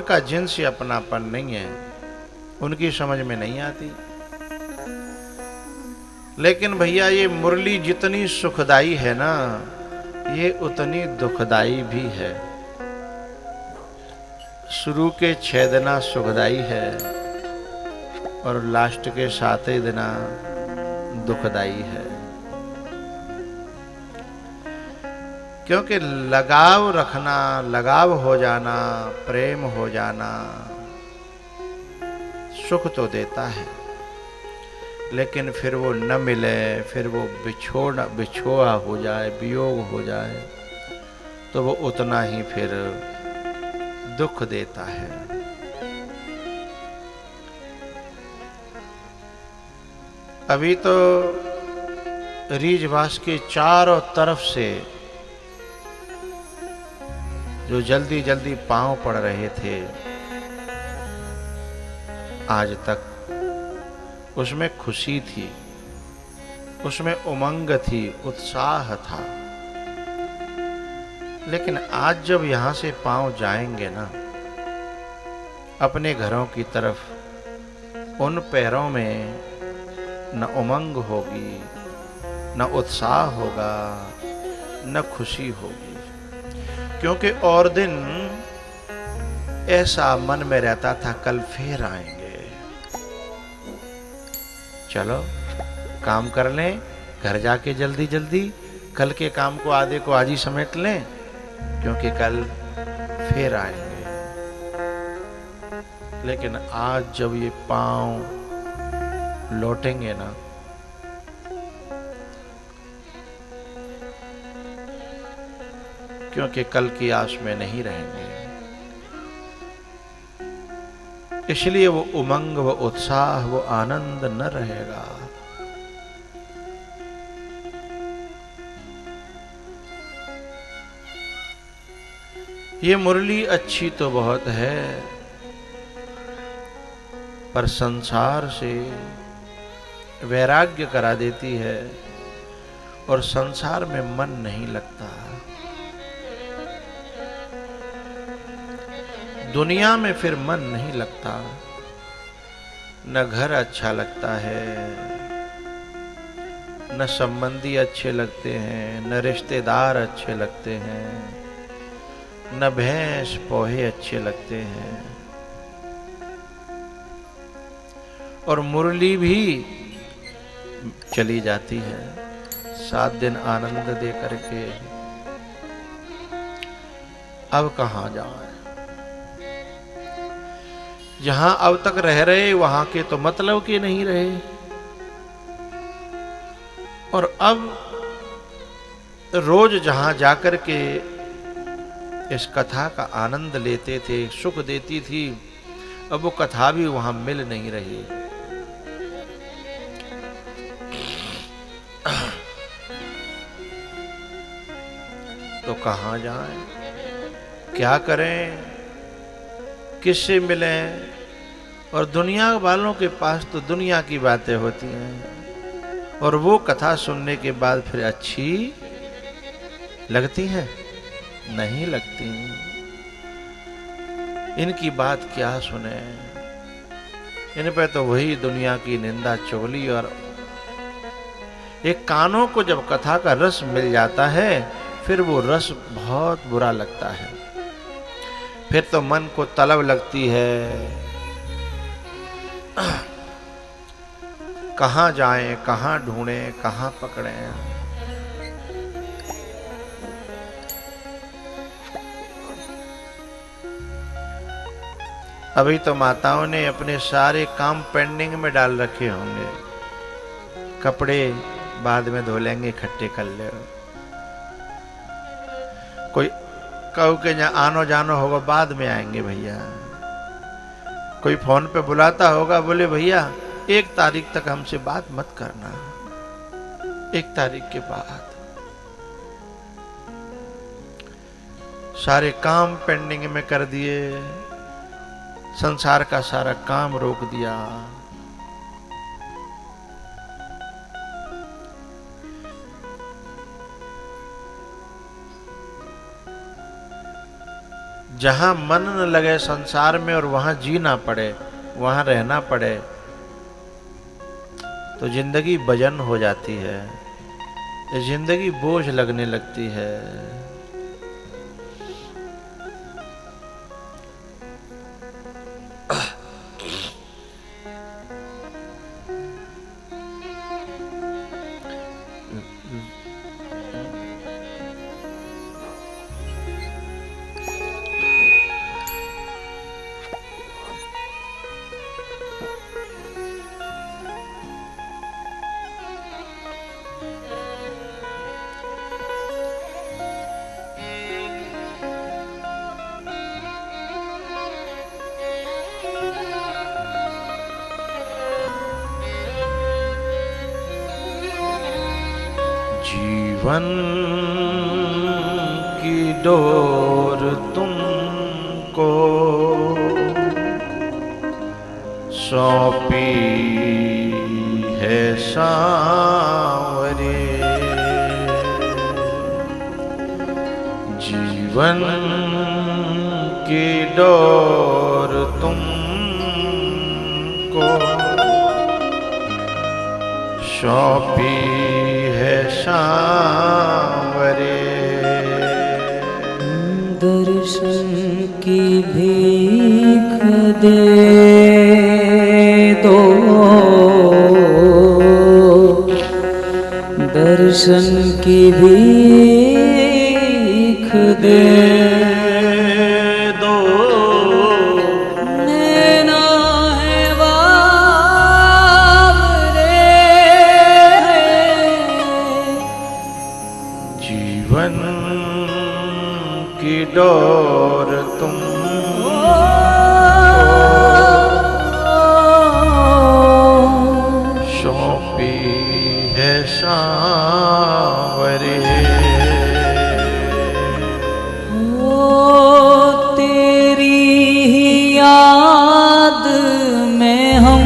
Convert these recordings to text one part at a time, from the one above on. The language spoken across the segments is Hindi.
उनका जिनसी अपनापन नहीं है, उनकी समझ में नहीं आती। लेकिन भैया ये मुरली जितनी सुखदाई है ना, ये उतनी दुखदाई भी है। शुरू के 6 दिना सुखदाई है और लास्ट के 7 दिना दुखदाई है। क्योंकि लगाव रखना, लगाव हो जाना, प्रेम हो जाना सुख तो देता है, लेकिन फिर वो न मिले, फिर वो बिछोड़ा हो जाए, वियोग हो जाए, तो वो उतना ही फिर दुख देता है। अभी तो रीजवास के चारों तरफ से जो जल्दी जल्दी पांव पड़ रहे थे, आज तक उसमें खुशी थी, उसमें उमंग थी, उत्साह था। लेकिन आज जब यहां से पांव जाएंगे ना अपने घरों की तरफ, उन पैरों में न उमंग होगी, न उत्साह होगा, न खुशी होगी। क्योंकि और दिन ऐसा मन में रहता था कल फिर आएंगे। चलो काम कर लें, घर जाके जल्दी जल्दी कल के काम को आधे को आज ही समेट लें, क्योंकि कल फिर आएंगे। लेकिन आज जब ये पांव लौटेंगे ना, क्योंकि कल की आस में नहीं रहेंगे, इसलिए वो उमंग, वो उत्साह, वो आनंद न रहेगा। ये मुरली अच्छी तो बहुत है, पर संसार से वैराग्य करा देती है और संसार में मन नहीं लगता। दुनिया में फिर मन नहीं लगता, न घर अच्छा लगता है, न संबंधी अच्छे लगते हैं, न रिश्तेदार अच्छे लगते हैं, न भैंस पोहे अच्छे लगते हैं। और मुरली भी चली जाती है 7 दिन आनंद दे करके। अब कहां जाए? जहां अब तक रह रहे वहां के तो मतलब के नहीं रहे, और अब रोज जहां जाकर के इस कथा का आनंद लेते थे, सुख देती थी, अब वो कथा भी वहां मिल नहीं रही। तो कहां जाएं? क्या करें? किससे मिलें? और दुनिया वालों के पास तो दुनिया की बातें होती हैं, और वो कथा सुनने के बाद फिर अच्छी लगती है? नहीं लगती। इनकी बात क्या सुने? इन पे तो वही दुनिया की निंदा चुगली। और एक कानों को जब कथा का रस मिल जाता है, फिर वो रस बहुत बुरा लगता है। फिर तो मन को तलब लगती है, कहां जाएं, कहां ढूंढें, कहां पकड़ें। अभी तो माताओं ने अपने सारे काम पेंडिंग में डाल रखे होंगे। कपड़े बाद में धो लेंगे, इकट्ठे कर ले। कोई कहो के जहाँ आनो जानो होगा, बाद में आएंगे भैया। कोई फोन पे बुलाता होगा, बोले भैया 1 तारीख तक हमसे बात मत करना, 1 तारीख के बाद। सारे काम पेंडिंग में कर दिए, संसार का सारा काम रोक दिया। जहाँ मन न लगे संसार में और वहाँ जीना पड़े, वहाँ रहना पड़े, तो जिंदगी भजन हो जाती है, ये जिंदगी बोझ लगने लगती है। जीवन की डोर तुमको सौंपी है सांवरे, जीवन की डोर तुमको सौंपी है सांवरे। दर्शन की भीख दे दो, दर्शन की भीख दे दो, नैना है बावरे, जीवन की डोर तुम सौंपी है सांवरे। ओ तेरी ही याद में हम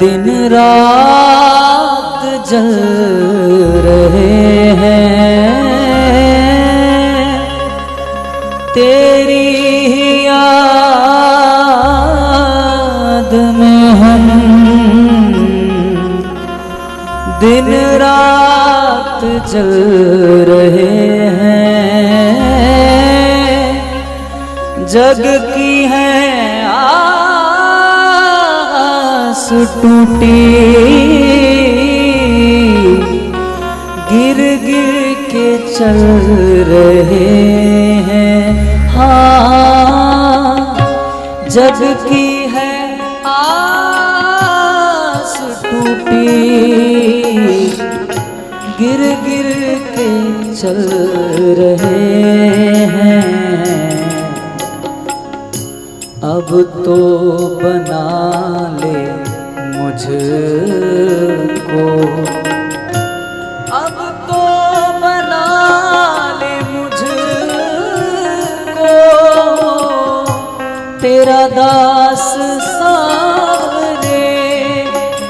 दिन रात जल रहे हैं, तेरी ही याद में हम दिन रात जल रहे हैं। जग की है आस टूटी, गिर गिर के चल रहे हैं। हाँ, जग की है आस टूटी, गिर गिर के चल रहे हैं। अब तो बना ले मुझको, अब तो बना ले मुझको तेरा दास सांवरे।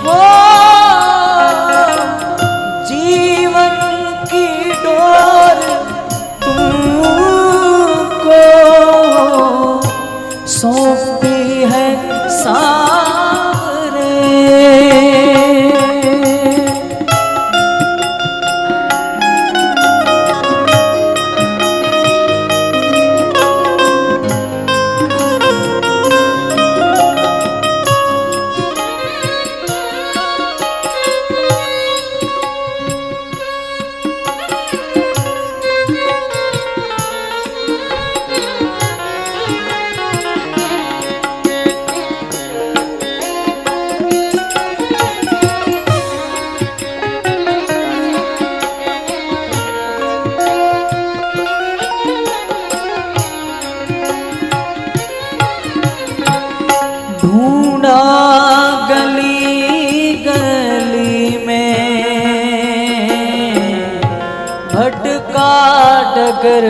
हो जीवन की डोर तुमको सौंपी है सांवरे। ढूंढा गली गली में, भटका डगर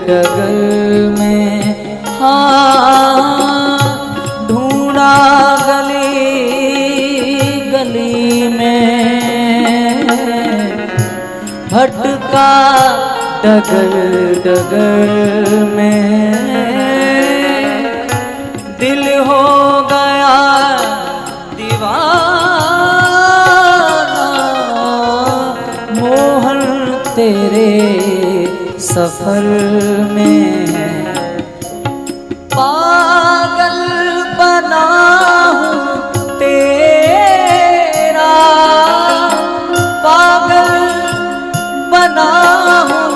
डगर में। हाँ, ढूंढा गली गली में, भटका डगर डगर में दिल हो गया दीवाना, मोहन तेरे सफर में पागल बना हूँ तेरा, पागल बना हूँ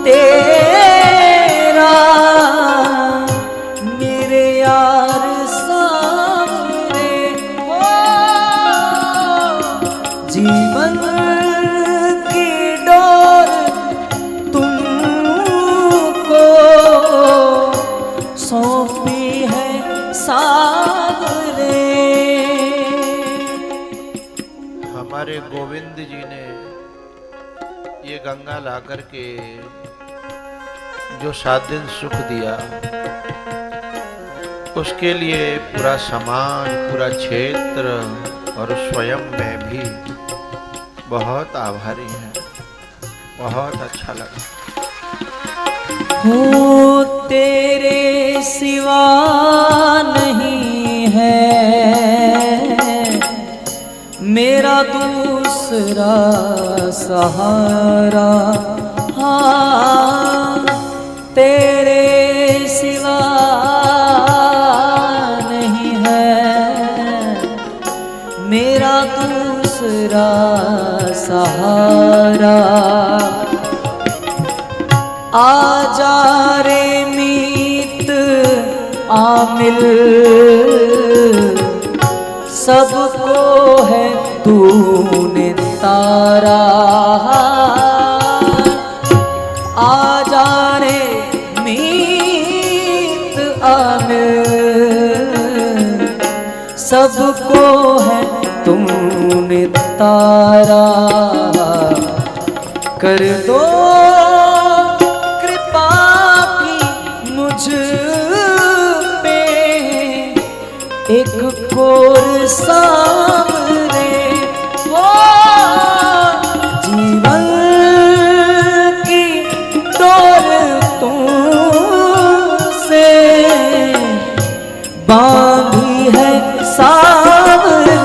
तेरा, मेरे यार सामने हो, जीवन की डोर तुमको सौंपी है सावरे। हमारे गोविंद जी ने ये गंगा ला करके जो 7 दिन सुख दिया, उसके लिए पूरा समाज, पूरा क्षेत्र और स्वयं में भी बहुत आभारी है। बहुत अच्छा लगा। हो तेरे सिवा नहीं है मेरा दूसरा सहारा, हाँ तेरे सिवा नहीं है मेरा दूसरा सहारा। आजा रे मीत आमिल, सबको है तूने तारा, आजा रे मीत आमिल, सबको है तूने तारा, कर दो एक कोर सामने हो, जीवन की डोर तुमसे बांधी है सावरे।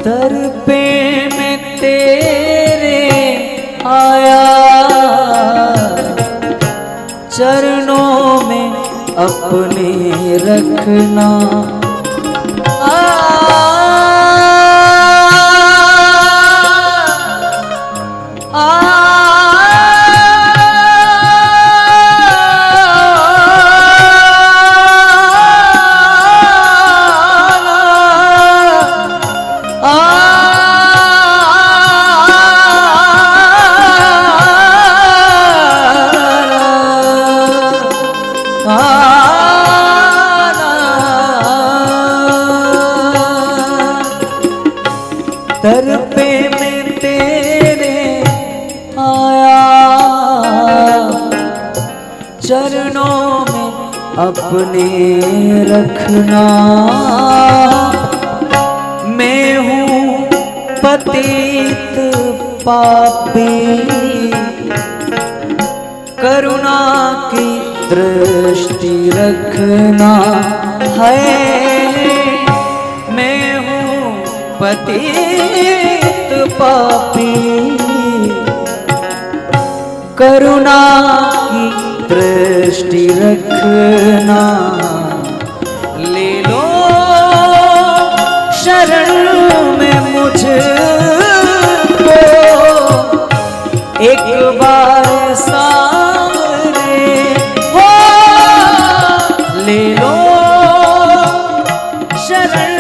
दर पे मैं तेरे आया, चरणों में अपने रखना, दर पे मैं तेरे आया, चरणों में अपने रखना, मैं हूँ पतित पापी, करुणा की दृष्टि रखना है, मैं हूँ पतित पापी, करुणा की दृष्टि रखना, ले लो शरण में मुझको एक बार सामने हो, ले लो शरण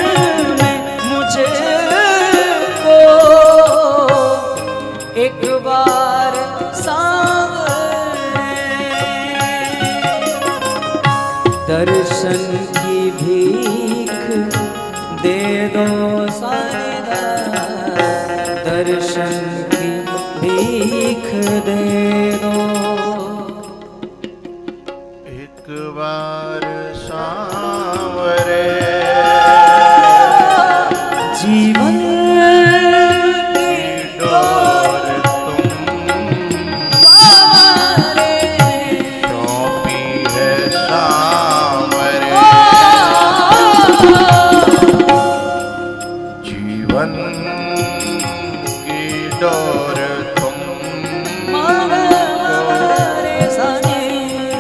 में मुझको एक बार सामने। दर्शन की भीख दे दो साईदा, दर्शन की भीख दे दो। एक बार सांवरे जीवन की डोर तुम सौंपी है सांवरे, जीवन की डोर तुम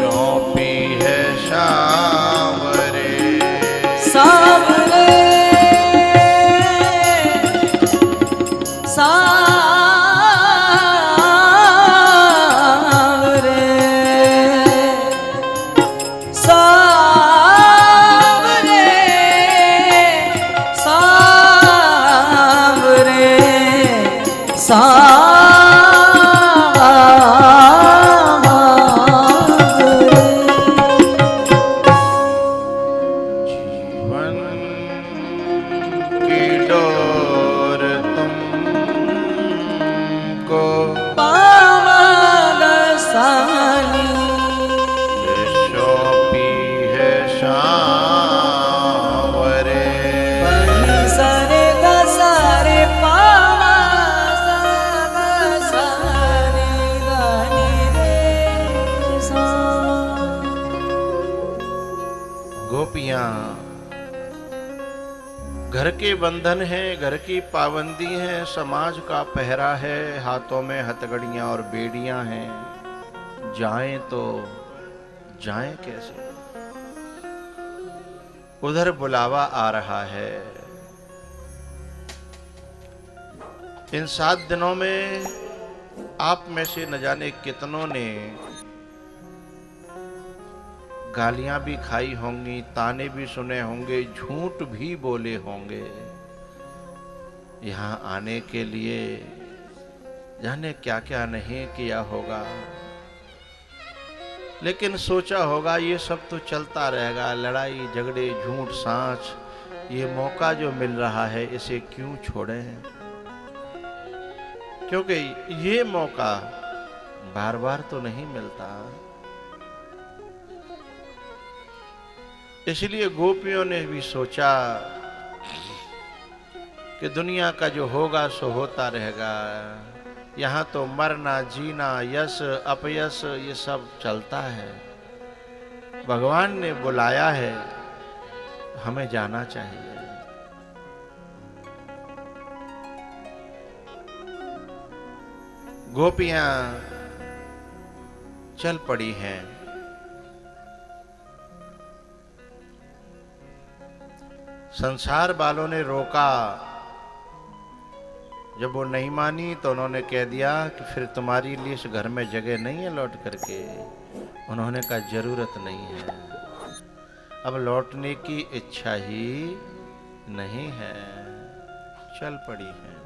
सौंपी है सांवरे। सावरे सावरे सावरे सावरे जीवन की डोर तुमको सौंपी है सांवरे, सरे गा सारे पावा सारे गाने रे सा। गोपियां घर के बंधन है, घर की पाबंदी है, समाज का पहरा है, हाथों में हथकड़ियां और बेड़ियां हैं। जाएं तो जाएं कैसे? उधर बुलावा आ रहा है। इन 7 दिनों में आप में से न जाने कितनों ने गालियां भी खाई होंगी, ताने भी सुने होंगे, झूठ भी बोले होंगे। यहाँ आने के लिए जाने क्या क्या नहीं किया होगा, लेकिन सोचा होगा ये सब तो चलता रहेगा, लड़ाई झगड़े झूठ सांच, ये मौका जो मिल रहा है इसे क्यों छोड़ें, क्योंकि ये मौका बार बार तो नहीं मिलता। इसलिए गोपियों ने भी सोचा कि दुनिया का जो होगा सो होता रहेगा, यहाँ तो मरना जीना यश अपयश ये सब चलता है। भगवान ने बुलाया है, हमें जाना चाहिए। गोपियां चल पड़ी हैं। संसार वालों ने रोका, जब वो नहीं मानी तो उन्होंने कह दिया कि फिर तुम्हारी लिए इस घर में जगह नहीं है लौट करके। उन्होंने कहा जरूरत नहीं है, अब लौटने की इच्छा ही नहीं है। चल पड़ी है।